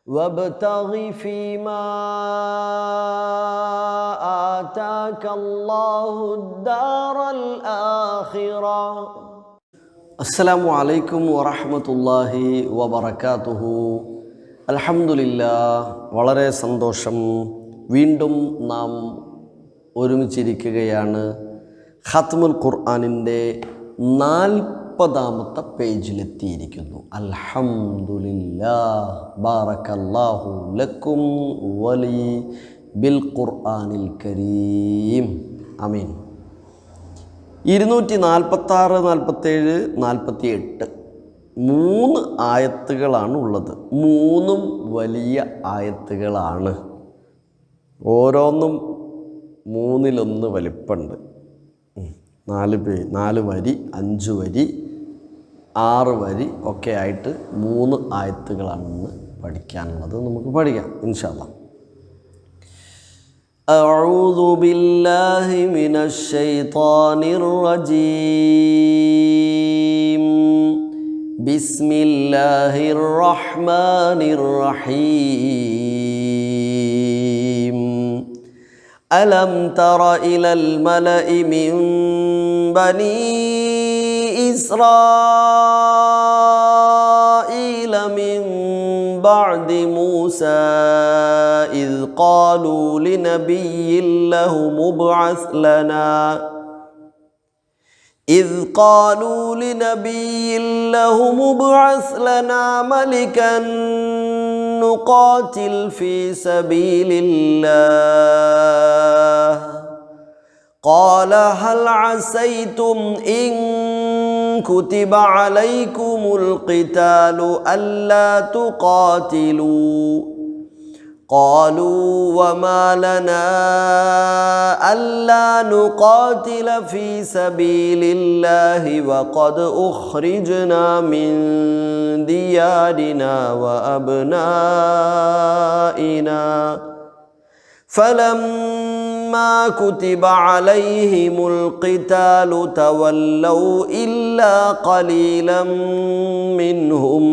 وابتغ فيما آتاك الله الدار الآخرة. അസ്സലാമു അലൈക്കും വറഹ്മത്തുള്ളാഹി വബറകാതുഹു. അൽഹംദുലില്ലാഹ്, വളരെ സന്തോഷം, വീണ്ടും നാം ഒരുമിച്ചിരിക്കുകയാണ്. ഖത്മുൽ ഖുർആനിൻ്റെ 40ാമത്തെ പേജിലെത്തിയിരിക്കുന്നു. അൽഹംദുലില്ലാഹ്, ബാറക്കല്ലാഹു ലക്കും വലി ബിൽ ഖുർആനിൽ കരീം. ആമീൻ. 246, 47, 48 3 ആയത്തുകളാണ് ഉള്ളത്. 3ഉം വലിയ ആയത്തുകളാണ്. ഓരോന്നും 3-1 വലിപ്പമുണ്ട്. 4 വരി, 5 വരി, 6 വരി ഒക്കെ ആയിട്ട് 3 ആയത്തുകളാണ് പഠിക്കാനുള്ളത്. നമുക്ക് പഠിക്കാം ഇൻഷാ അല്ലാഹ്. أعوذ بالله من الشيطان الرجيم. بسم الله الرحمن الرحيم. ألم تر إلى الملأ من بني إسرائيل من بعد موسى إذ قالوا لنبي له مبعث لنا ملكا نقاتل في سبيل الله. قال هل عسيتم إن كتب عليكم القتال ألا تقاتلوا؟ قالوا وما لنا ألا نقاتل في سبيل الله وقد أخرجنا من ديارنا وأبنائنا فلما كتب عليهم القتال تولوا إلا قليلا منهم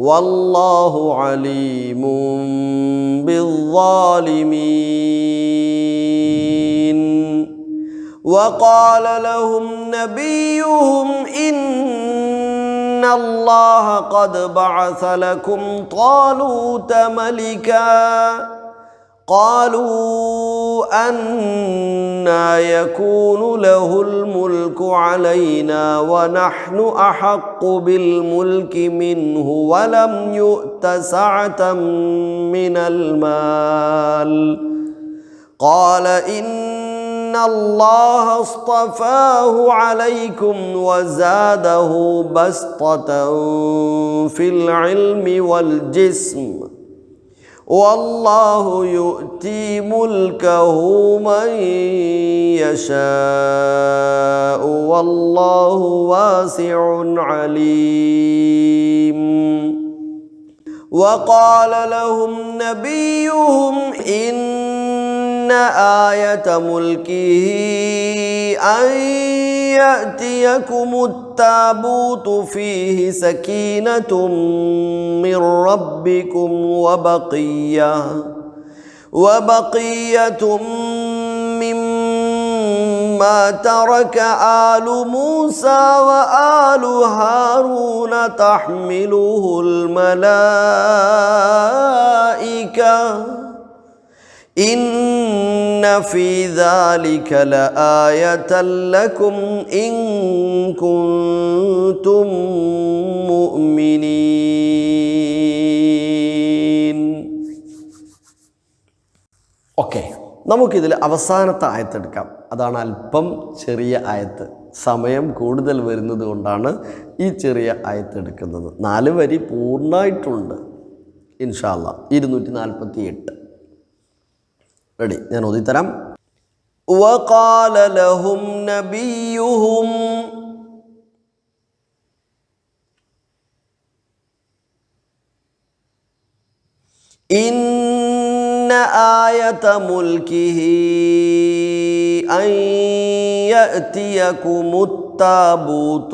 والله عليم بالظالمين. وقال لهم نبيهم إن الله قد بعث لكم طالوت ملكا. قالوا أنى يكون له الملك علينا ونحن أحق بالملك منه ولم يؤت سعة من المال. قال إن الله اصطفاه عليكم وزاده بسطة في العلم والجسم والله يؤتي ملكه من يشاء والله واسع عليم. وقال لهم نبيهم إن آية ملكه أن يأتيكم التابوت فيه سكينة من ربكم وبقية مما ترك آل موسى وآل هارون تحمله الملائكة إن في ذلك لآية لكم إن كنتم مؤمنين. ഓക്കെ, നമുക്കിതിൽ അവസാനത്തെ ആയത്തെടുക്കാം. അതാണ് അല്പം ചെറിയ ആയത്ത്. സമയം കൂടുതൽ വരുന്നത് കൊണ്ടാണ് ഈ ചെറിയ ആയത്തെടുക്കുന്നത്. 4 വരി പൂർണ്ണമായിട്ടുണ്ട് ഇൻഷാ അല്ലാഹ്. 248. റെഡി, ഞാൻ ഓതിത്തരാം. وقال لهم نبيهم إن آية ملكه أن يأتيكم التابوت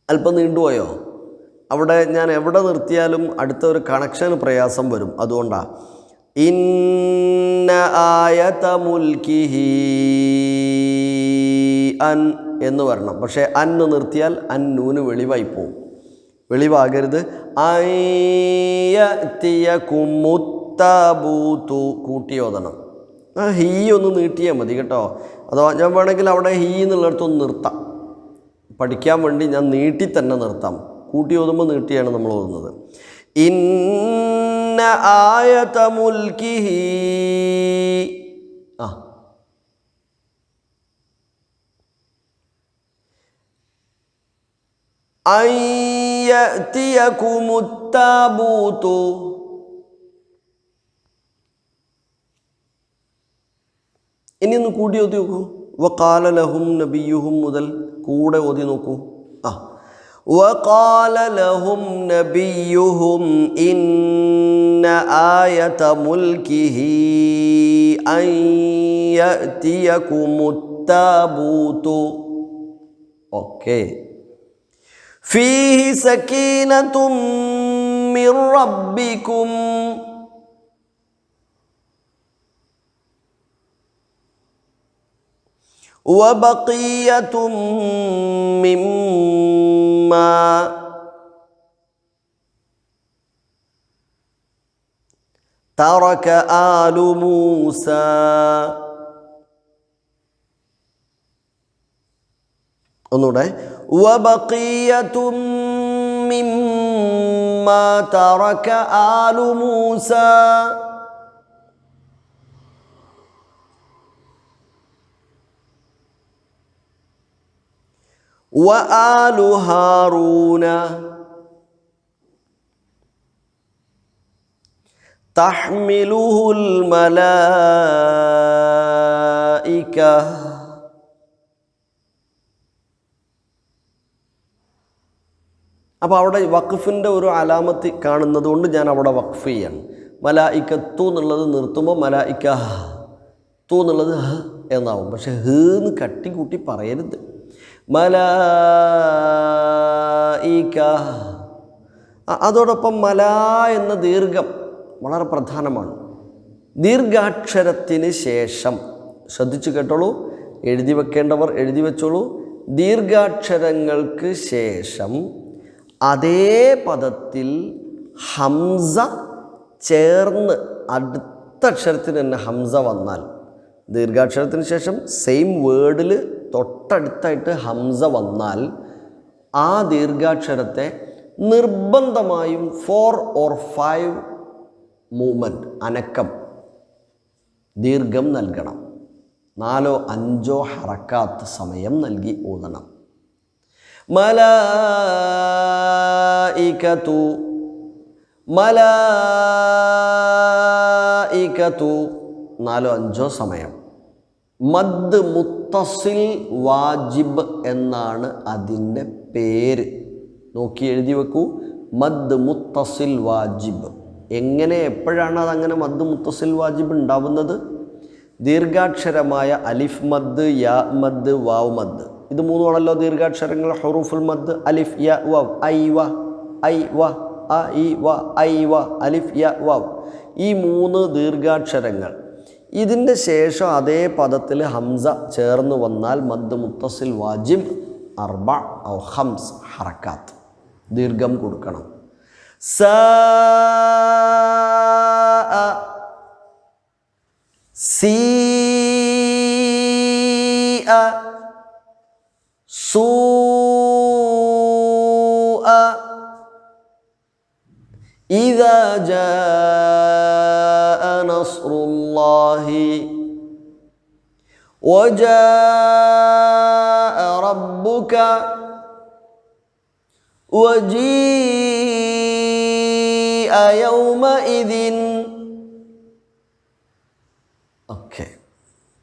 അല്പം നീണ്ടുപോയോ? അവിടെ ഞാൻ എവിടെ നിർത്തിയാലും അടുത്ത ഒരു കണക്ഷന് പ്രയാസം വരും. അതുകൊണ്ടാണ് ഇന്ന ആയത മുൽക്കിഹി അൻ എന്ന് വരണം. പക്ഷേ അന്ന് നിർത്തിയാൽ അന്നൂന് വെളിവായി പോവും. വെളിവാകരുത്. അയ്യത്തിയകുമുത്താബൂതു കൂട്ടിയോതണം. ഹീ ഒന്ന് നീട്ടിയാൽ മതി കേട്ടോ. അഥവാ ഞാൻ വേണമെങ്കിൽ അവിടെ ഹീ എന്നുള്ളിടത്തൊന്ന് നിർത്താം. പഠിക്കാൻ വേണ്ടി ഞാൻ നീട്ടി തന്നെ നിർത്താം. കൂട്ടി ഓതുമ്പോൾ നീട്ടിയാണ് നമ്മൾ ഓതുന്നത്. ഇന്ന ആയത മുൽക്കിഹി അയ്യതിയകുമുത്താബൂതു. ഇനി ഒന്ന് കൂട്ടി ഓതി നോക്കൂ. വഖാല ലഹും നബിയുഹും മുതൽ കൂടെ ഓതി നോക്കൂ. وقال لهم نبيهم إن آية ملكه أن يأتيكم التابوت. فيه سكينة من ربكم وبقية مما ترك آل موسى. ഒന്നുകൂടെ. وبقية مما ترك آل موسى وآل هارون تحمله الملائكة. അപ്പോൾ അവിടെ വഖഫിൻ്റെ ഒരു അലാമത്ത് കാണുന്നത് കൊണ്ട് ഞാൻ അവിടെ വഖഫ് ചെയ്യാണ്. മലായിക്കത്തു എന്നുള്ളത് നിർത്തുമ്പോൾ മലായിക്ക തു എന്നുള്ളത് ഹ എന്നാവും. പക്ഷെ ഹ് എന്ന് കട്ടിക്കൂട്ടി പറയരുത്. മലായിക. അതോടൊപ്പം മലാ എന്ന ദീർഘം വളരെ പ്രധാനമാണ്. ദീർഘാക്ഷരത്തിന് ശേഷം ശ്രദ്ധിച്ചു കേട്ടോളൂ, എഴുതി വെക്കേണ്ടവർ എഴുതി വെച്ചോളൂ. ദീർഘാക്ഷരങ്ങൾക്ക് ശേഷം അതേ പദത്തിൽ ഹംസ ചേർന്ന് അടുത്ത അക്ഷരത്തിന് തന്നെ ഹംസ വന്നാൽ, ദീർഘാക്ഷരത്തിന് ശേഷം സെയിം വേർഡിൽ തൊട്ടടുത്തായിട്ട് ഹംസ വന്നാൽ ആ ദീർഘാക്ഷരത്തെ നിർബന്ധമായും 4 or 5 മൂവ്മെൻറ്റ് അനക്കം ദീർഘം നൽകണം. 4 or 5 ഹറക്കാത്ത് സമയം നൽകി ഓതണം. മലായികതു മലായികതു 4 or 5 സമയം. മദ് മുത്തസിൽ വാജിബ് എന്നാണ് അതിൻ്റെ പേര്. നോക്കി എഴുതി വെക്കൂ. മദ് മുത്തസിൽ വാജിബ്. എങ്ങനെ എപ്പോഴാണ് അതങ്ങനെ മദ് മുത്തസിൽ വാജിബ് ഉണ്ടാവുന്നത്? ദീർഘാക്ഷരമായ അലിഫ് മദ്, യാ മദ്, വാവ് മദ്, ഇത് മൂന്നുമാണല്ലോ ദീർഘാക്ഷരങ്ങൾ. ഹുറൂഫുൽ മദ് അലിഫ് യാ വാവ്, ഐ വ ഐ വ അ ഇ വ ഐ വ അലിഫ് യാ വാവ്. ഈ 3 ദീർഘാക്ഷരങ്ങൾ. ഇതിൻ്റെ ശേഷം അതേ പദത്തിൽ ഹംസ ചേർന്ന് വന്നാൽ മദ് മുത്തസിൽ വാജിബ് 4 or 5 ഹറക്കാത്ത് ദീർഘം കൊടുക്കണം. സാ സീ സൂ إذا جاء نصر الله وجاء ربك وجيء يومئذ.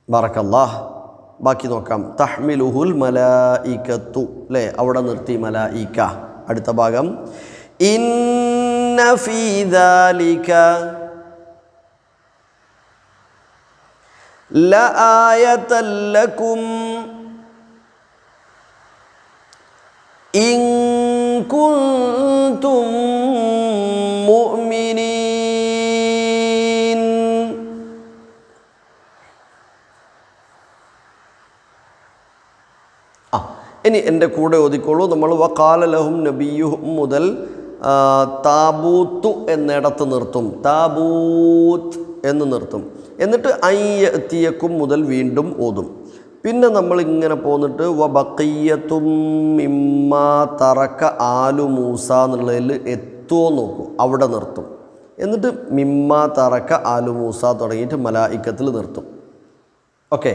ബാറക്കല്ലാഹ്. ബാക്കി നോക്കാം. തഹ്മിലുഹുൽ മലായികത്തു അല്ലേ, അവിടെ നിർത്തി മലായിക. അടുത്ത ഭാഗം ഇന്ന ഫീ ദാലിക ലആയതൻ ലക്കും ഇൻ കുൻതും മുഅ്മിനീൻ. ഇനി എൻ്റെ കൂടെ ഓതിക്കോളൂ. നമ്മൾ വഖാല ലഹും നബിയുഹും മുതൽ താബൂത്തു എന്നിടത്ത് നിർത്തും, താബൂത്ത് എന്ന് നിർത്തും. എന്നിട്ട് അയ്യത്തിയക്കും മുതൽ വീണ്ടും ഓതും. പിന്നെ നമ്മൾ ഇങ്ങനെ പോന്നിട്ട് വബഖിയ്യത്തും മിമ്മാ തറക ആലു മൂസ എന്നുള്ളതിൽ എത്തുമോ നോക്കും, അവിടെ നിർത്തും. എന്നിട്ട് മിമ്മാ തറക ആലു മൂസ തുടങ്ങിയിട്ട് മലായിക്കത്തിൽ നിർത്തും. ഓക്കെ,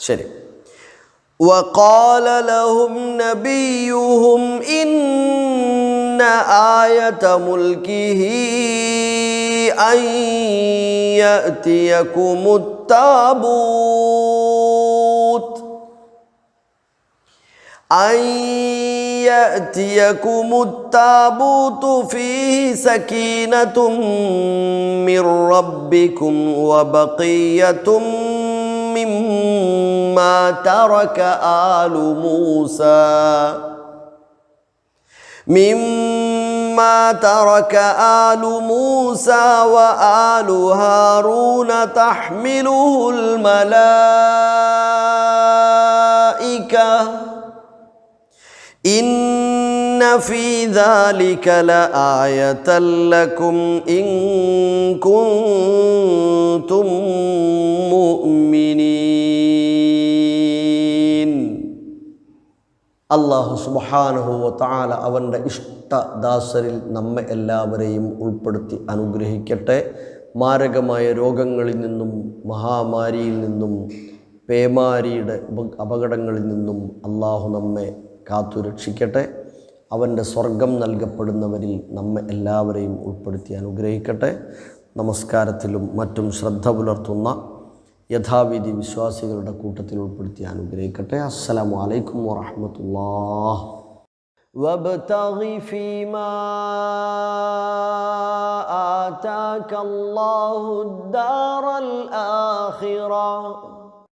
ശരി. وقال لهم نبيهم إن آية ملكه أن يأتيكم التابوت فيه سكينة من ربكم وبقية مما ترك آل موسى وآل هارون تحمله الملائكة إن في ذلك لآية لكم إن كنتم مؤمنين. അല്ലാഹു സുബ്ഹാനഹു വ തആല അവൻ്റെ ഇഷ്ടദാസരിൽ നമ്മെ എല്ലാവരെയും ഉൾപ്പെടുത്തി അനുഗ്രഹിക്കട്ടെ. മാരകമായ രോഗങ്ങളിൽ നിന്നും മഹാമാരിയിൽ നിന്നും പേമാരിയുടെ അപകടങ്ങളിൽ നിന്നും അല്ലാഹു നമ്മെ കാത്തുരക്ഷിക്കട്ടെ. അവൻ്റെ സ്വർഗം നൽകപ്പെടുന്നവരിൽ നമ്മെ എല്ലാവരെയും ഉൾപ്പെടുത്തി അനുഗ്രഹിക്കട്ടെ. നമസ്കാരത്തിലും മറ്റും ശ്രദ്ധ പുലർത്തുന്ന യഥാവിധി വിശ്വാസികളുടെ കൂട്ടത്തിൽ ഉൾപ്പെടുത്തി അനുഗ്രഹിക്കട്ടെ. അസ്സലാമു അലൈക്കും വറഹ്മത്തുള്ളാഹി. വബ്തഗി ഫീമാ ആതാക അല്ലാഹു ദാറൽ ആഖിറ